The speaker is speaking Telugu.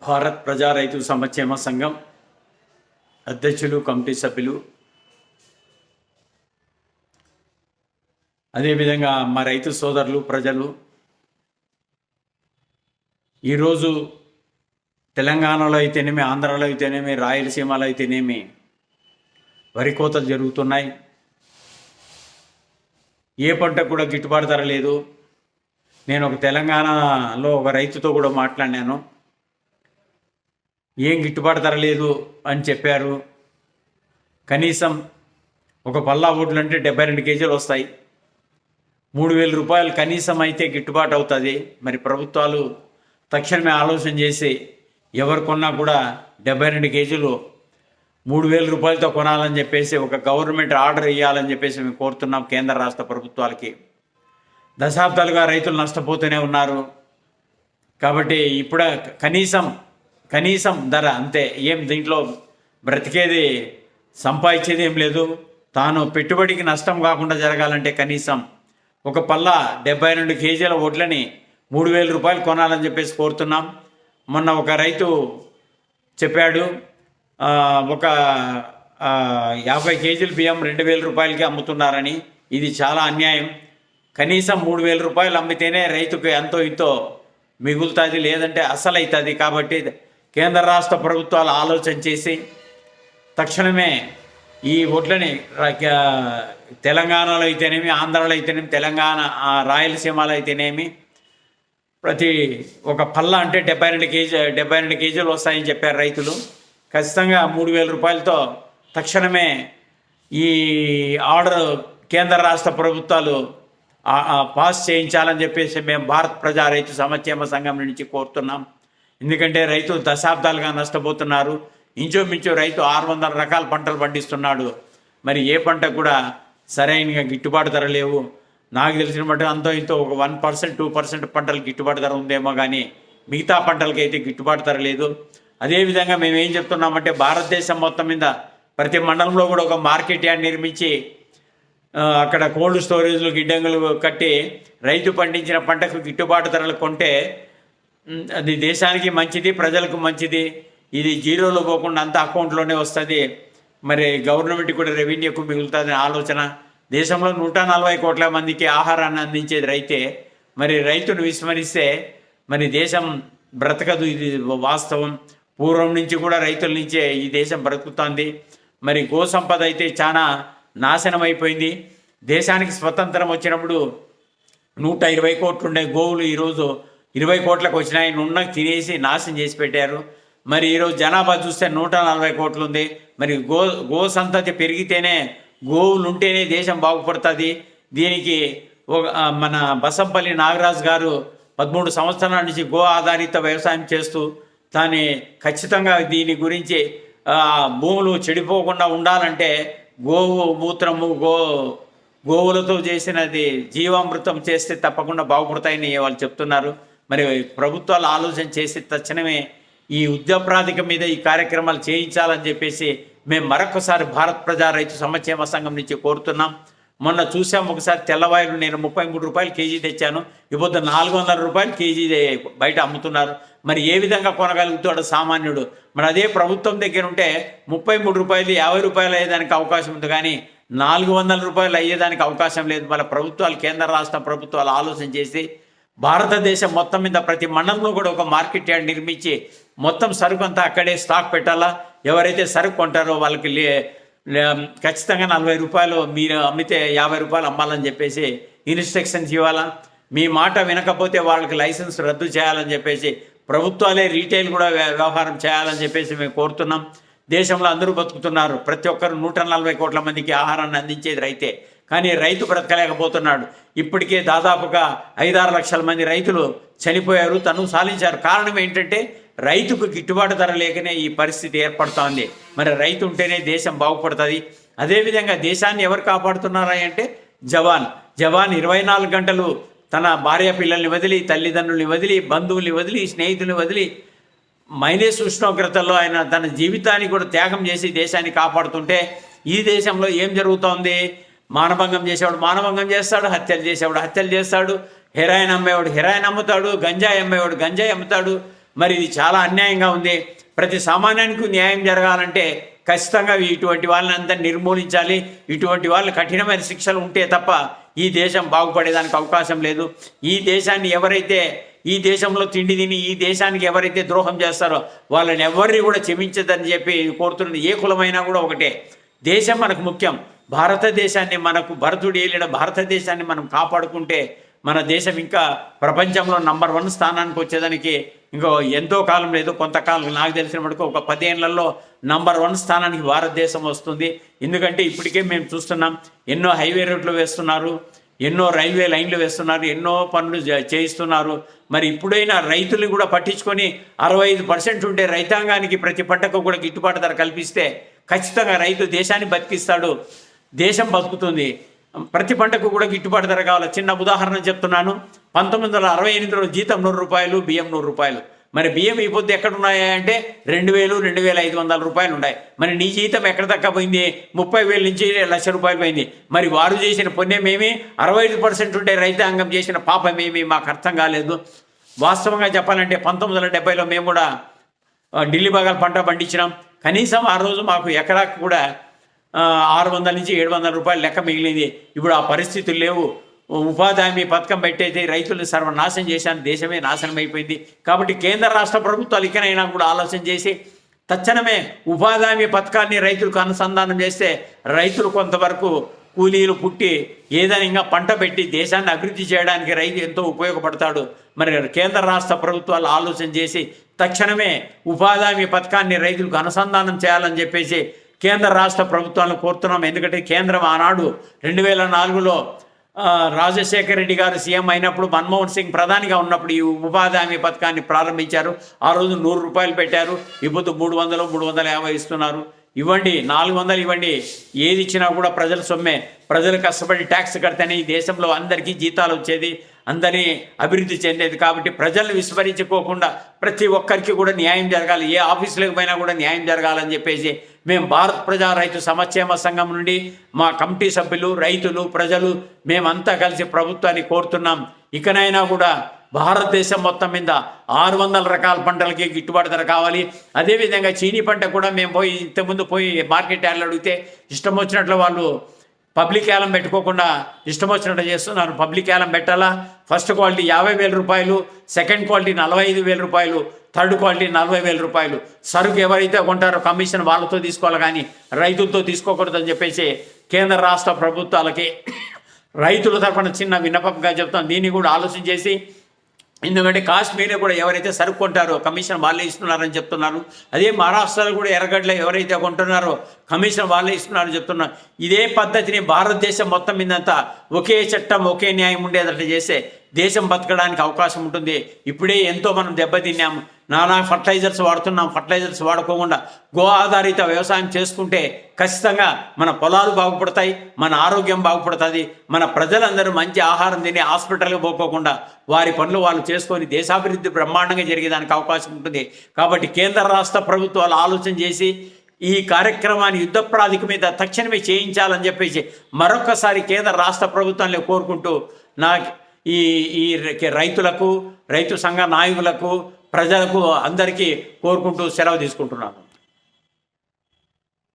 భారత్ ప్రజా రైతు సంక్షేమ సంఘం అధ్యక్షులు, కమిటీ సభ్యులు, అదేవిధంగా మా రైతు సోదరులు, ప్రజలు ఈరోజు తెలంగాణలో అయితేనేమి, ఆంధ్రాలో అయితేనేమి, రాయలసీమలో అయితేనేమి వరి కోతలు జరుగుతున్నాయి. ఏ పంట కూడా గిట్టుబాటు ధర లేదు. నేను ఒక తెలంగాణలో ఒక రైతుతో కూడా మాట్లాడినాను. ఏం గిట్టుబాటు ధర లేదు అని చెప్పారు. కనీసం ఒక పల్లా ఓట్లు అంటే 72 కేజీలు వస్తాయి. 3,000 రూపాయలు కనీసం అయితే గిట్టుబాటు అవుతుంది. మరి ప్రభుత్వాలు తక్షణమే ఆలోచన చేసి ఎవరు కొన్నా కూడా 72 కేజీలు 3,000 రూపాయలతో కొనాలని చెప్పేసి ఒక గవర్నమెంట్ ఆర్డర్ ఇవ్వాలని చెప్పేసి మేము కోరుతున్నాం కేంద్ర రాష్ట్ర ప్రభుత్వాలకి. దశాబ్దాలుగా రైతులు నష్టపోతూనే ఉన్నారు. కాబట్టి ఇప్పుడు కనీసం ధర అంతే. ఏం దీంట్లో బ్రతికేది, సంపాదించేది ఏం లేదు. తాను పెట్టుబడికి నష్టం కాకుండా జరగాలంటే కనీసం ఒక పల్లా 72 కేజీల వడ్లని 3,000 రూపాయలు కొనాలని చెప్పేసి కోరుతున్నాం. మొన్న ఒక రైతు చెప్పాడు, ఒక 50 కేజీల బియ్యం 2,000 రూపాయలకి అమ్ముతున్నారని. ఇది చాలా అన్యాయం. కనీసం 3,000 రూపాయలు అమ్మితేనే రైతుకు ఎంతో ఇంతో మిగులుతుంది, లేదంటే అసలు అవుతుంది. కాబట్టి కేంద్ర రాష్ట్ర ప్రభుత్వాలు ఆలోచన చేసి తక్షణమే ఈ వడ్లని తెలంగాణలో అయితేనేమి, ఆంధ్రాలో అయితేనేమి, రాయలసీమలో అయితేనేమి ప్రతి ఒక పల్ల అంటే 72 కేజీలు వస్తాయని చెప్పారు రైతులు. ఖచ్చితంగా 3,000 రూపాయలతో తక్షణమే ఈ ఆర్డర్ కేంద్ర రాష్ట్ర ప్రభుత్వాలు పాస్ చేయించాలని చెప్పేసి మేము భారత్ ప్రజా రైతు సంక్షేమ సంఘం నుంచి కోరుతున్నాం. ఎందుకంటే రైతులు దశాబ్దాలుగా నష్టపోతున్నారు. ఇంచుమించు రైతు 600 రకాల పంటలు పండిస్తున్నాడు. మరి ఏ పంట కూడా సరైన గిట్టుబాటు ధర లేవు. నాకు తెలిసిన మటు అంతో ఇంతో ఒక 1%, 2% పంటలు గిట్టుబాటు ధర ఉందేమో, కానీ మిగతా పంటలకి అయితే గిట్టుబాటు ధర లేదు. అదేవిధంగా మేము ఏం చెప్తున్నామంటే భారతదేశం మొత్తం మీద ప్రతి మండలంలో కూడా ఒక మార్కెట్ యార్డ్ నిర్మించి అక్కడ కోల్డ్ స్టోరేజ్లు, గిడ్డంగులు కట్టి రైతు పండించిన పంటకు గిట్టుబాటు ధరలు కొంటే అది దేశానికి మంచిది, ప్రజలకు మంచిది. ఇది జీరోలో పోకుండా అంత అకౌంట్లోనే వస్తుంది. మరి గవర్నమెంట్ కూడా రెవెన్యూకు మిగులుతుంది ఆలోచన. దేశంలో 140 కోట్ల మందికి ఆహారాన్ని అందించేది రైతే. మరి రైతును విస్మరిస్తే మరి దేశం బ్రతకదు. ఇది వాస్తవం. పూర్వం నుంచి కూడా రైతుల నుంచే ఈ దేశం బ్రతుకుతుంది. మరి గో సంపద అయితే చాలా నాశనం అయిపోయింది. దేశానికి స్వతంత్రం వచ్చినప్పుడు 120 కోట్లు ఉండే గోవులు ఈరోజు 20 కోట్లకు వచ్చినాయి. నున్నకి తినేసి నాశనం చేసి పెట్టారు. మరి ఈరోజు జనాభా చూస్తే 140 కోట్లు ఉంది. మరి గో సంతతి పెరిగితేనే, గోవులు ఉంటేనే దేశం బాగుపడుతుంది. దీనికి మన బసంపల్లి నాగరాజు గారు 13 సంవత్సరాల నుంచి గో ఆధారిత వ్యవసాయం చేస్తూ దాన్ని ఖచ్చితంగా దీని గురించి భూములు చెడిపోకుండా ఉండాలంటే గోవు మూత్రము, గోవులతో చేసినది జీవామృతం చేస్తే తప్పకుండా బాగుపడతాయని వాళ్ళు చెప్తున్నారు. మరి ప్రభుత్వాలు ఆలోచన చేసి తక్షణమే ఈ ఉద్యమప్రాధిక మీద ఈ కార్యక్రమాలు చేయించాలని చెప్పేసి మేము మరొకసారి భారత్ ప్రజా రైతు సంక్షేమ సంఘం నుంచి కోరుతున్నాం. మొన్న చూసాం ఒకసారి తెల్లవాయలు నేను 33 రూపాయలు కేజీ తెచ్చాను. ఇప్పుడు 400 రూపాయలు కేజీ బయట అమ్ముతున్నారు. మరి ఏ విధంగా కొనగలుగుతాడు సామాన్యుడు? మరి అదే ప్రభుత్వం దగ్గర ఉంటే 33 రూపాయలు 50 రూపాయలు అయ్యేదానికి అవకాశం ఉంది, కానీ 400 రూపాయలు అయ్యేదానికి అవకాశం లేదు. మన ప్రభుత్వాలు, కేంద్ర రాష్ట్ర ప్రభుత్వాలు ఆలోచన చేసి భారతదేశం మొత్తం మీద ప్రతి మండలంలో కూడా ఒక మార్కెట్ యార్డ్ నిర్మించి మొత్తం సరుకు అంతా అక్కడే స్టాక్ పెట్టాలా. ఎవరైతే సరుకు కొంటారో వాళ్ళకి ఖచ్చితంగా 40 రూపాయలు, మీరు అమ్మితే 50 రూపాయలు అమ్మాలని చెప్పేసి ఇన్స్ట్రక్షన్స్ ఇవ్వాలా. మీ మాట వినకపోతే వాళ్ళకి లైసెన్స్ రద్దు చేయాలని చెప్పేసి ప్రభుత్వాలే రీటైల్ కూడా వ్యవహారం చేయాలని చెప్పేసి మేము కోరుతున్నాం. దేశంలో అందరూ బతుకుతున్నారు. ప్రతి ఒక్కరు 140 కోట్ల మందికి ఆహారాన్ని అందించేది రైతే. కానీ రైతు బ్రతకలేకపోతున్నాడు. ఇప్పటికే దాదాపుగా 5-6 లక్షల మంది రైతులు చనిపోయారు, తను సాధించారు. కారణం ఏంటంటే రైతుకు గిట్టుబాటు ధర లేకనే ఈ పరిస్థితి ఏర్పడుతోంది. మరి రైతు ఉంటేనే దేశం బాగుపడుతుంది. అదేవిధంగా దేశాన్ని ఎవరు కాపాడుతున్నారా అంటే జవాన్ 24 గంటలు తన భార్య పిల్లల్ని వదిలి, తల్లిదండ్రుల్ని వదిలి, బంధువుల్ని వదిలి, స్నేహితుల్ని వదిలి మైనస్ ఉష్ణోగ్రతల్లో ఆయన తన జీవితాన్ని కూడా త్యాగం చేసి దేశాన్ని కాపాడుతుంటే ఈ దేశంలో ఏం జరుగుతోంది? మానభంగం చేసేవాడు మానభంగం చేస్తాడు, హత్యలు చేసేవాడు హత్యలు చేస్తాడు, హెరాయిన్ అమ్మేవాడు హెరాయిన్ అమ్ముతాడు, గంజాయి అమ్మేవాడు గంజాయి అమ్ముతాడు. మరి ఇది చాలా అన్యాయంగా ఉంది. ప్రతి సామాన్యానికి న్యాయం జరగాలంటే ఖచ్చితంగా ఇటువంటి వాళ్ళని అంతా నిర్మూలించాలి. ఇటువంటి వాళ్ళు కఠినమైన శిక్షలు ఉంటే తప్ప ఈ దేశం బాగుపడేదానికి అవకాశం లేదు. ఈ దేశాన్ని ఎవరైతే ఈ దేశంలో తిండి తిని ఈ దేశానికి ఎవరైతే ద్రోహం చేస్తారో వాళ్ళని ఎవరిని కూడా క్షమించదని చెప్పి కోరుతున్నది. ఏ కులమైనా కూడా ఒకటే. దేశం మనకు ముఖ్యం. భారతదేశాన్ని మనకు భరతుడు ఏలిన భారతదేశాన్ని మనం కాపాడుకుంటే మన దేశం ఇంకా ప్రపంచంలో నంబర్ 1 స్థానానికి వచ్చేదానికి ఇంకో ఎంతో కాలం లేదు, కొంతకాలం. నాకు తెలిసిన మటుకు ఒక 10 ఏళ్లలో నంబర్ 1 స్థానానికి భారతదేశం వస్తుంది. ఎందుకంటే ఇప్పటికే మేము చూస్తున్నాం, ఎన్నో హైవే రోడ్లు వేస్తున్నారు, ఎన్నో రైల్వే లైన్లు వేస్తున్నారు, ఎన్నో పనులు చేయిస్తున్నారు. మరి ఇప్పుడైనా రైతులు కూడా పట్టించుకొని 65% ఉంటే రైతాంగానికి ప్రతి పంటకు కూడా గిట్టుబాటు ధర కల్పిస్తే ఖచ్చితంగా రైతు దేశాన్ని బతికిస్తాడు, దేశం బతుకుతుంది. ప్రతి పంటకు కూడా గిట్టుబాటు ధర కావాలి. చిన్న ఉదాహరణ చెప్తున్నాను. 1968లో జీతం 100 రూపాయలు, బియ్యం 100 రూపాయలు. మరి బియ్యం ఈ పొద్దు ఎక్కడున్నాయా అంటే 2000, 2500 రూపాయలు ఉన్నాయి. మరి నీ జీతం ఎక్కడ దాకా పోయింది? 30,000 నుంచి 1,00,000 రూపాయలు పోయింది. మరి వారు చేసిన పుణ్యమేమి, 65% ఉంటే రైతాంగం చేసిన పాపమేమి మాకు అర్థం కాలేదు. వాస్తవంగా చెప్పాలంటే 1970లో మేము కూడా ఢిల్లీ బగాల్ పంట పండించినాం. కనీసం ఆ రోజు మాకు ఎకరాకు కూడా 600 నుంచి 700 రూపాయలు లెక్క మిగిలింది. ఇప్పుడు ఆ పరిస్థితులు లేవు. ఉపాధి హామీ పథకం పెట్టయితే రైతులను సర్వనాశనం చేశాను, దేశమే నాశనం అయిపోయింది. కాబట్టి కేంద్ర రాష్ట్ర ప్రభుత్వాలు ఇకనైనా కూడా ఆలోచన చేసి తక్షణమే ఉపాధి హామీ పథకాన్ని రైతులకు అనుసంధానం చేస్తే రైతులు కొంతవరకు కూలీలు పుట్టి ఏదైనా ఇంకా పంట పెట్టి దేశాన్ని అభివృద్ధి చేయడానికి రైతు ఎంతో ఉపయోగపడతాడు. మరి కేంద్ర రాష్ట్ర ప్రభుత్వాలు ఆలోచన చేసి తక్షణమే ఉపాధి హామీ పథకాన్ని రైతులకు అనుసంధానం చేయాలని చెప్పేసి కేంద్ర రాష్ట్ర ప్రభుత్వాలను కోరుతున్నాం. ఎందుకంటే కేంద్రం ఆనాడు 2004లో రాజశేఖర రెడ్డి గారు సీఎం అయినప్పుడు, మన్మోహన్ సింగ్ ప్రధానిగా ఉన్నప్పుడు ఈ ఉపాధి హామీ పథకాన్ని ప్రారంభించారు. ఆ రోజు 100 రూపాయలు పెట్టారు. ఇప్పుడు 300, 350 ఇస్తున్నారు. ఇవ్వండి, 400 ఇవ్వండి. ఏది ఇచ్చినా కూడా ప్రజల సొమ్మే. ప్రజలు కష్టపడి ట్యాక్స్ కడితేనే ఈ దేశంలో అందరికీ జీతాలు వచ్చేది, అందరినీ అభివృద్ధి చెందేది. కాబట్టి ప్రజలను విస్మరించుకోకుండా ప్రతి ఒక్కరికి కూడా న్యాయం జరగాలి. ఏ ఆఫీసులకు పోయినా కూడా న్యాయం జరగాలని చెప్పేసి మేము భారత్ ప్రజా రైతు సమక్షేమ సంఘం నుండి మా కమిటీ సభ్యులు, రైతులు, ప్రజలు మేమంతా కలిసి ప్రభుత్వాన్ని కోరుతున్నాం. ఇకనైనా కూడా భారతదేశం మొత్తం మీద 600 రకాల పంటలకి గిట్టుబాటు ధర కావాలి. అదేవిధంగా చీనీ పంట కూడా మేము ఇంతకుముందు మార్కెట్ యార్డ్లు అడిగితే ఇష్టం వచ్చినట్లు వాళ్ళు పబ్లిక్ ఏలం పెట్టుకోకుండా ఇష్టం వచ్చినట్టు చేస్తున్నారు. పబ్లిక్ ఏలం పెట్టాలా? ఫస్ట్ క్వాలిటీ 50,000 రూపాయలు, సెకండ్ క్వాలిటీ 45,000 రూపాయలు, థర్డ్ క్వాలిటీ 40,000 రూపాయలు. సరుకు ఎవరైతే కొంటారో కమిషన్ వాళ్ళతో తీసుకోవాలి, కానీ రైతులతో తీసుకోకూడదని చెప్పేసి కేంద్ర రాష్ట్ర ప్రభుత్వాలకి రైతుల తరఫున చిన్న విన్నపంగా చెప్తాం. దీన్ని కూడా ఆలోచన చేసి, ఎందుకంటే కాశ్మీర్లో కూడా ఎవరైతే సరుకు కొంటారో కమిషన్ వాళ్ళే ఇస్తున్నారని చెప్తున్నారు. అదే మహారాష్ట్రలో కూడా ఎర్రగడ్డలో ఎవరైతే కొంటున్నారో కమిషన్ వాళ్ళే ఇస్తున్నారని చెప్తున్నారు. ఇదే పద్ధతిని భారతదేశం మొత్తం మీదంతా ఒకే చట్టం, ఒకే న్యాయం ఉండేటట్టు చేస్తే దేశం బతకడానికి అవకాశం ఉంటుంది. ఇప్పుడే ఎంతో మనం దెబ్బతిన్నాము. నానా ఫర్టిలైజర్స్ వాడుతున్నాం. ఫర్టిలైజర్స్ వాడుకోకుండా గో ఆధారిత వ్యవసాయం చేసుకుంటే ఖచ్చితంగా మన పొలాలు బాగుపడతాయి, మన ఆరోగ్యం బాగుపడుతుంది. మన ప్రజలందరూ మంచి ఆహారం తిని హాస్పిటల్కి పోకోకుండా వారి పనులు వాళ్ళు చేసుకొని దేశాభివృద్ధి బ్రహ్మాండంగా జరిగేదానికి అవకాశం ఉంటుంది. కాబట్టి కేంద్ర రాష్ట్ర ప్రభుత్వాలు ఆలోచన చేసి ఈ కార్యక్రమాన్ని యుద్ధ ప్రాతిపదిక మీద తక్షణమే చేయించాలని చెప్పేసి మరొక్కసారి కేంద్ర రాష్ట్ర ప్రభుత్వాన్ని కోరుకుంటూ ఈ రైతులకు, రైతు సంఘ నాయకులకు, ప్రజలకు అందరికీ కోరుకుంటూ సెలవు తీసుకుంటున్నాను.